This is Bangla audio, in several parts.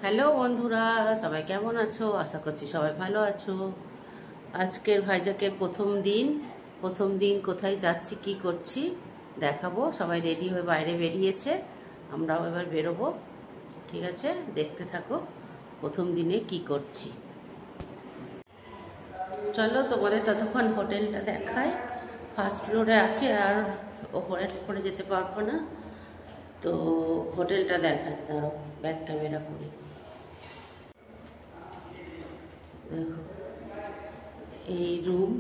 হ্যালো বন্ধুরা, সবাই কেমন আছো? আশা করছি সবাই ভালো আছো। আজকের ভাইজাকের প্রথম দিন কোথায় যাচ্ছি, কি করছি দেখাবো। সবাই রেডি হয়ে বাইরে বেরিয়েছে, আমরাও এবার বেরোবো। ঠিক আছে, দেখতে থাকো প্রথম দিনে কি করছি। চলো তোমাদের ততক্ষণ হোটেলটা দেখায়। ফার্স্ট ফ্লোরে আছে, আর ওপরে যেতে পারবো না, তো হোটেলটা দেখায়। দাঁড়ো, ব্যাক ক্যামেরা করি। দেখো, এই রুম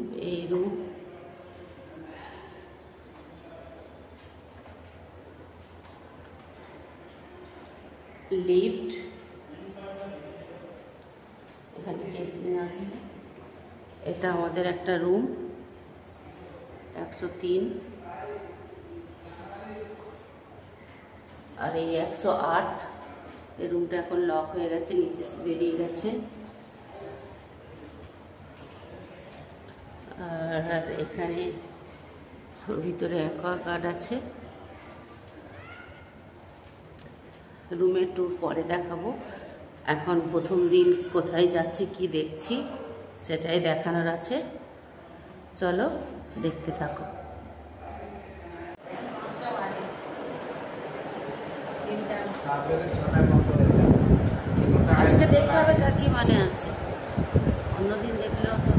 লিফট, এখানে কেবিন আছে। এটা আমাদের একটা রুম 103, আর এই 108। এই রুমটা এখন লক হয়ে গেছে, নিচে বেরিয়ে গেছে। আর এখানে ভিতরে অ্যাকোয়াগার্ড আছে। রুমের ট্যুর পরে দেখাবো। এখন প্রথম দিন কোথায় যাচ্ছি, কি দেখছি সেটাই দেখানোর আছে। চলো দেখতে থাকো। আজকে দেখতে হবে তার কি মানে আছে, অন্যদিন দেখলেও তো।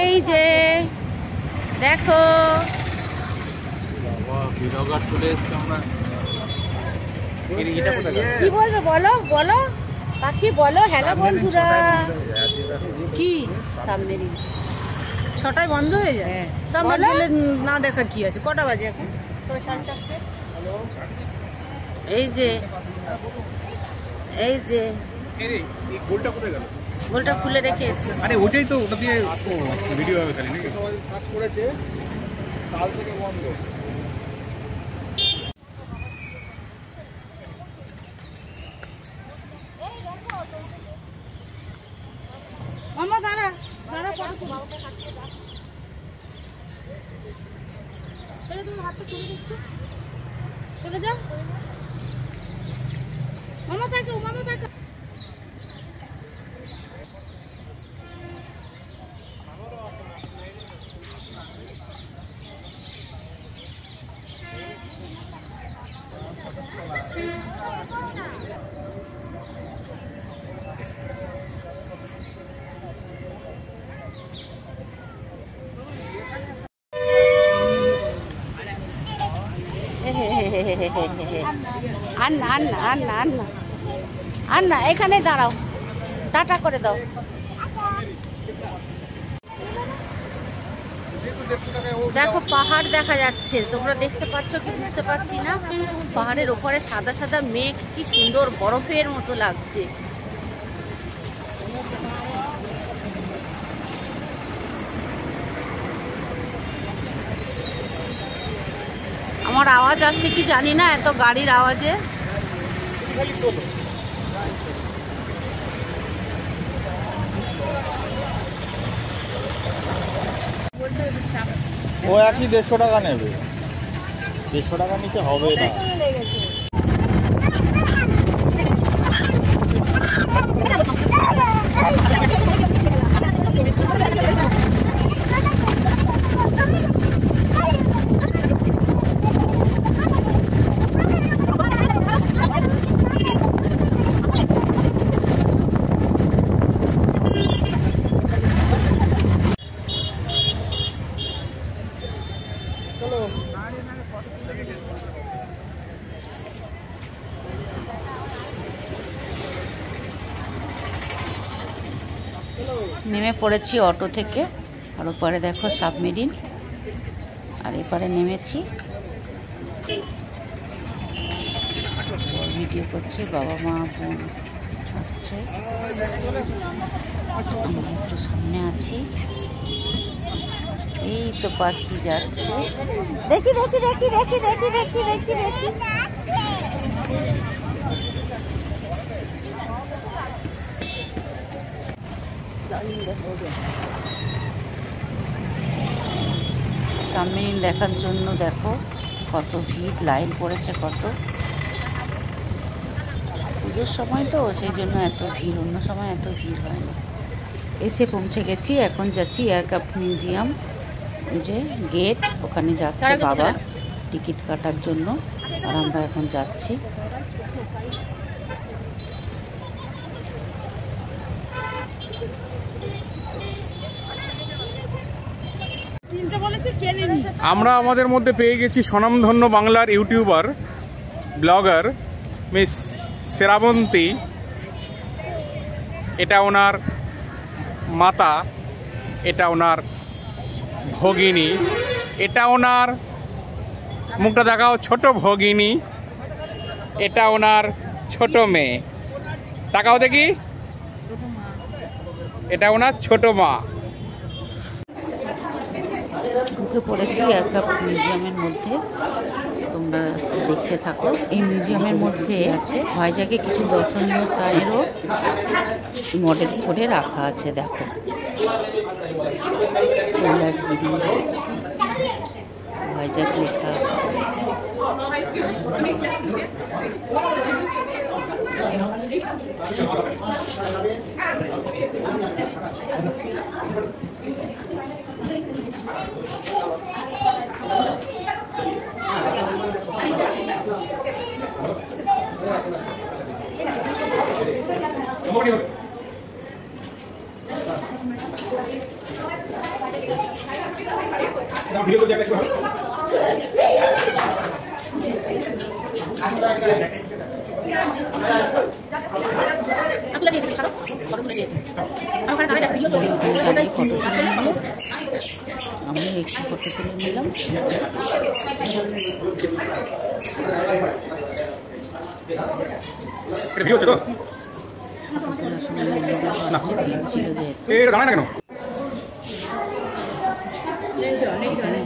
এই যে দেখো, কি বলবে বলো বলো পাখি, বলো হ্যালো বন্ধুরা। কি সামনেরই 6টায় বন্ধ হয়ে যায়? তো আমরা গেলে না দেখার কি আছে? কটা বাজে এখন? এই যে গোলটা খুলে রেখে এসেছে। আরে ওটাই তো, ওটা দিয়ে ভিডিও হবে খালি নাকি? কাজ করেছে কাল থেকে বন্ধ। মামা দাঁড়া চলে, তুমি হাতটা চলে দিচ্ছ, চলে যাও। মামা তাকে আন্না এখানে দাঁড়াও, টাটা করে দাও। দেখো পাহাড় দেখা যাচ্ছে, তোমরা দেখতে পাচ্ছ কি বুঝতে পারছি না। পাহাড়ের ওপরে সাদা সাদা মেঘ, কি সুন্দর বরফের মতো লাগছে। আমার আওয়াজ আসছে কি জানি না, এত গাড়ির আওয়াজে। ও একই 150 টাকা নেবে, 150 টাকা নিচে হবে না। নেমে পড়েছি অটো থেকে, আর ওপারে দেখো সাবমেরিন, আর এপারে নেমেছি। ভিডিও করছি, বাবা মা বোন আসছে, আমরা একটু সামনে আছি। এই তো পাখি যাচ্ছে, দেখি দেখি দেখি দেখি দেখি দেখি দেখি দেখি সাবমেরিন দেখার জন্য দেখো কত ভিড়, লাইন পড়েছে কত। পুজোর সময় তো সেই জন্য এত ভিড়, অন্য সময় এত ভিড় হয় না। এসে পৌঁছে গেছি, এখন যাচ্ছি এয়ারক্রাফট মিউজিয়াম, যে গেট ওখানে যাচ্ছে বাবা টিকিট কাটার জন্য, আর আমরা এখন যাচ্ছি। আমরা আমাদের মধ্যে পেয়ে গেছি স্বনামধন্য বাংলার ইউটিউবার ব্লগার মিস শ্রাবন্তী। এটা ওনার মাতা, এটা ওনার ভগিনী, এটা ওনার মুখটা দেখাও ছোট ভগিনী, এটা ওনার ছোট মেয়ে। তাকাও দেখি, এটা ওনার ছোট মা। ঢুকে পড়েছি এয়ারক্রাফট মিউজিয়ামের মধ্যে, তোমরা দেখতে থাকো। এই মিউজিয়ামের মধ্যে আছে ভাইজাগে কিছু দর্শনীয় স্থানেরও মডেল করে রাখা আছে। দেখো কৈলাসগিরি, ভাইজাগ লেখা। আমি একটু ফটো তুলে নিলাম।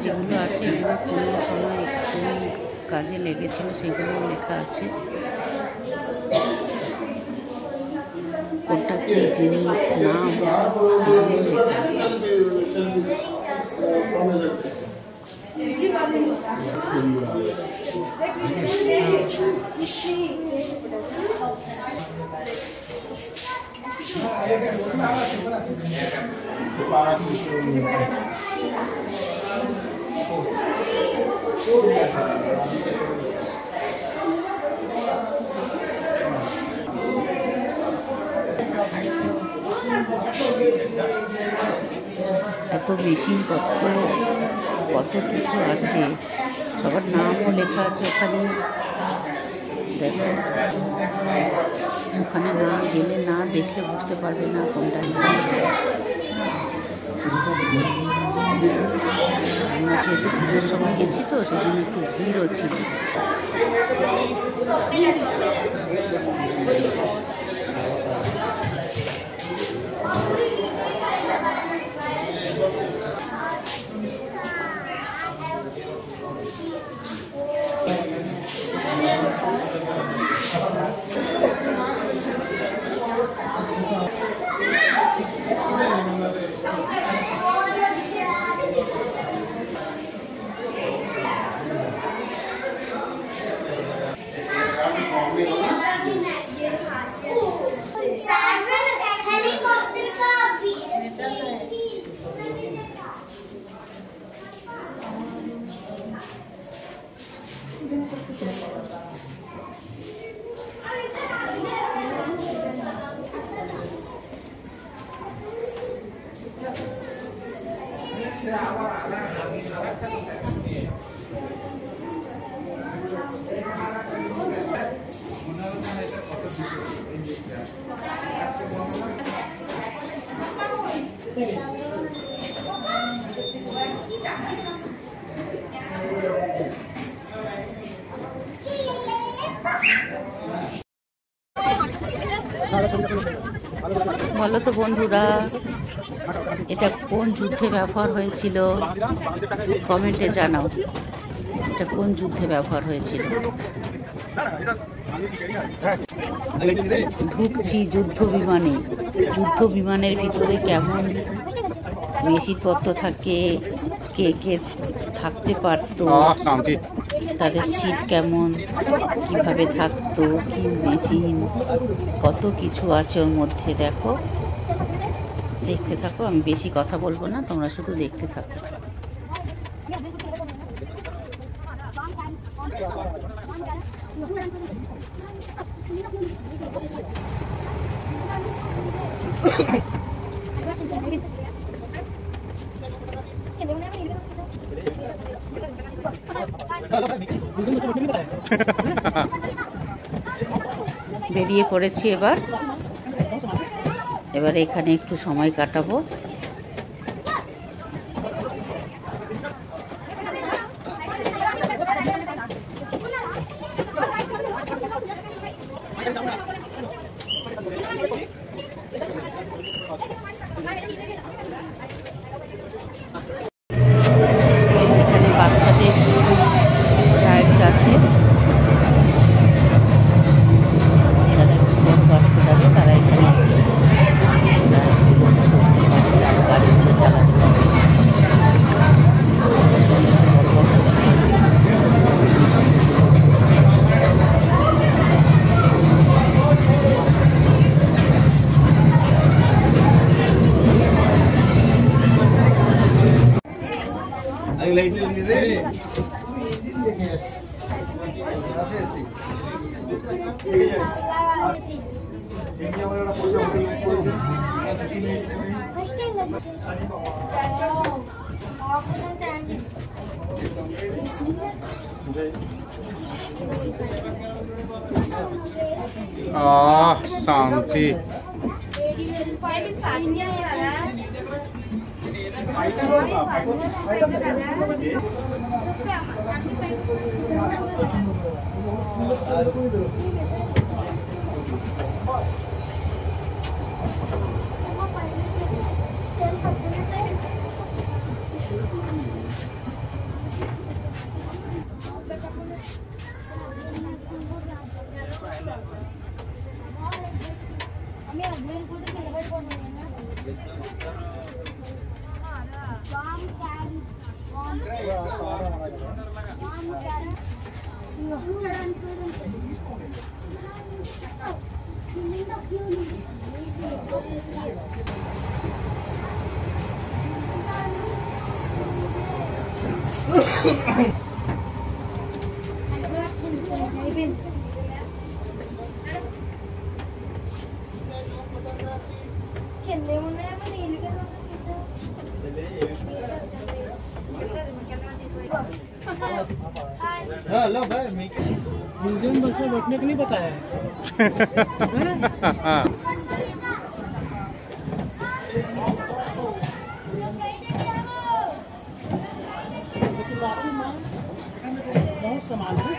যেগুলো আছে এগুলো কোনো সময় কোন কাজে লেগেছিল সেগুলো লেখা আছে। কোনটা কি জিনিস, নাম, এত মেশিন পত্র, কত কিছু আছে, সবার নামও লেখা আছে ওখানে। দেখো ওখানে না গেলে, না দেখলে বুঝতে পারবে না কোনটা। আমরা যেহেতু পুজোর সময় গেছি তো সেজন্য একটু ভিড়ও ছিল। বলো তো বন্ধুরা, এটা কোন যুদ্ধে ব্যবহার হয়েছিল? কমেন্টে জানাও এটা কোন যুদ্ধে ব্যবহার হয়েছিল। ঢুকছি যুদ্ধ বিমানে। যুদ্ধ বিমানের ভিতরে কেমন মেশিনপত্র থাকে, কে কে থাকতে পারতো, তাদের সিট কেমন, কিভাবে থাকতো, কি মেশিন, কত কিছু আছে ওর মধ্যে। দেখো, দেখতে থাকো, আমি বেশি কথা বলবো না, তোমরা শুধু দেখতে থাকো। বেরিয়ে পড়েছি এবার এখানে একটু সময় কাটাবো। এখানে বাচ্চাদের রাইডস আছে, যারা একটু বড় বাচ্চা যাবে তারা এখানে রাইডসগুলো করতে পারে, গাড়িগুলো চালাতে পারে। বড় বাচ্চা शांति। हेलो भाई, इंडियन बस में बैठने को नहीं बताया बहुत सामान है।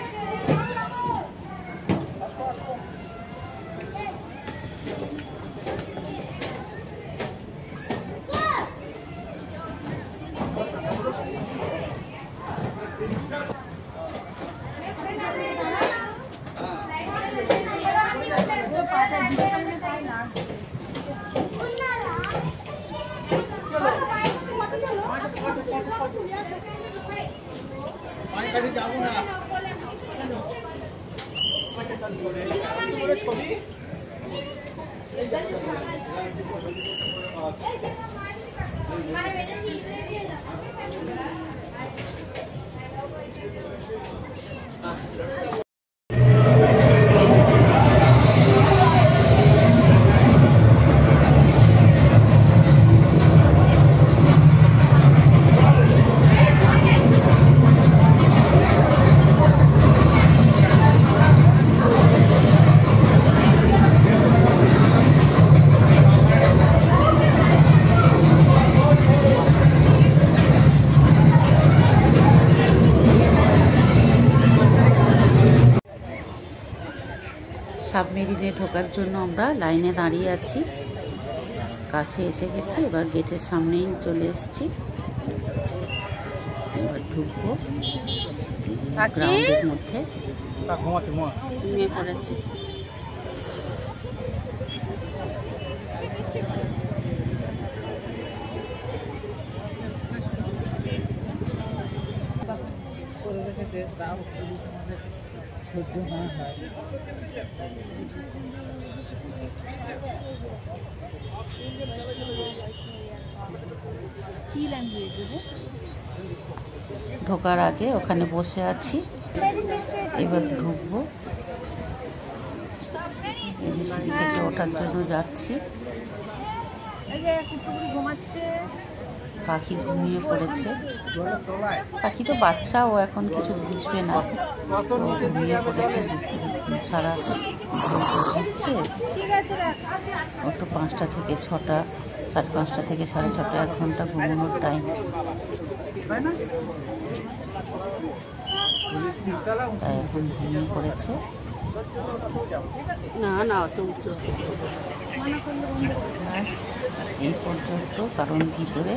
সাবমেরিনে ঢোকার জন্য আমরা লাইনে দাঁড়িয়ে আছি, কাছে এসে গেছি, এবার গেটের সামনেই চলে এসেছি। এবার ঢুকবো গ্রাউন্ডের মধ্যে। ঘুমিয়ে পড়েছে। ঢোকার আগে ওখানে বসে আছি, এবার ঢুকবো। এই যে সিঁড়ি থেকে ওঠার জন্য যাচ্ছি। পাখি ঘুমিয়ে পড়েছে। পাখি তো বাচ্চা, ও এখন কিছু বুঝবে না, ঘুমিয়ে পড়েছে। সারা দিচ্ছে। ও তো 5টা থেকে 6টা, 5:30 থেকে 6:30, 1 ঘন্টা ঘুমানোর টাইম। তাই এখন ঘুমিয়ে পড়েছে। না না অত উঁচু এই পর্যন্ত, কারণ ভিতরে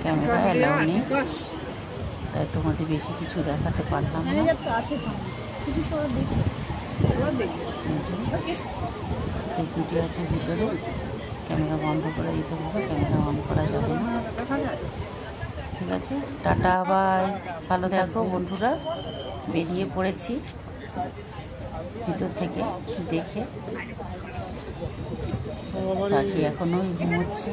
ক্যামেরা অ্যালাউ নেই, তাই তোমাদের বেশি কিছু দেখাতে পারলাম না। সিকিউরিটি আছে ভিতরে, ক্যামেরা বন্ধ করে দিতে হবে, ক্যামেরা অন করা যাবে না। ঠিক আছে, টাটা বাই, ভালো থাকো বন্ধুরা। বেরিয়ে পড়েছি ভিতর থেকে দেখে। পাখি এখনো ঘুমোচ্ছে।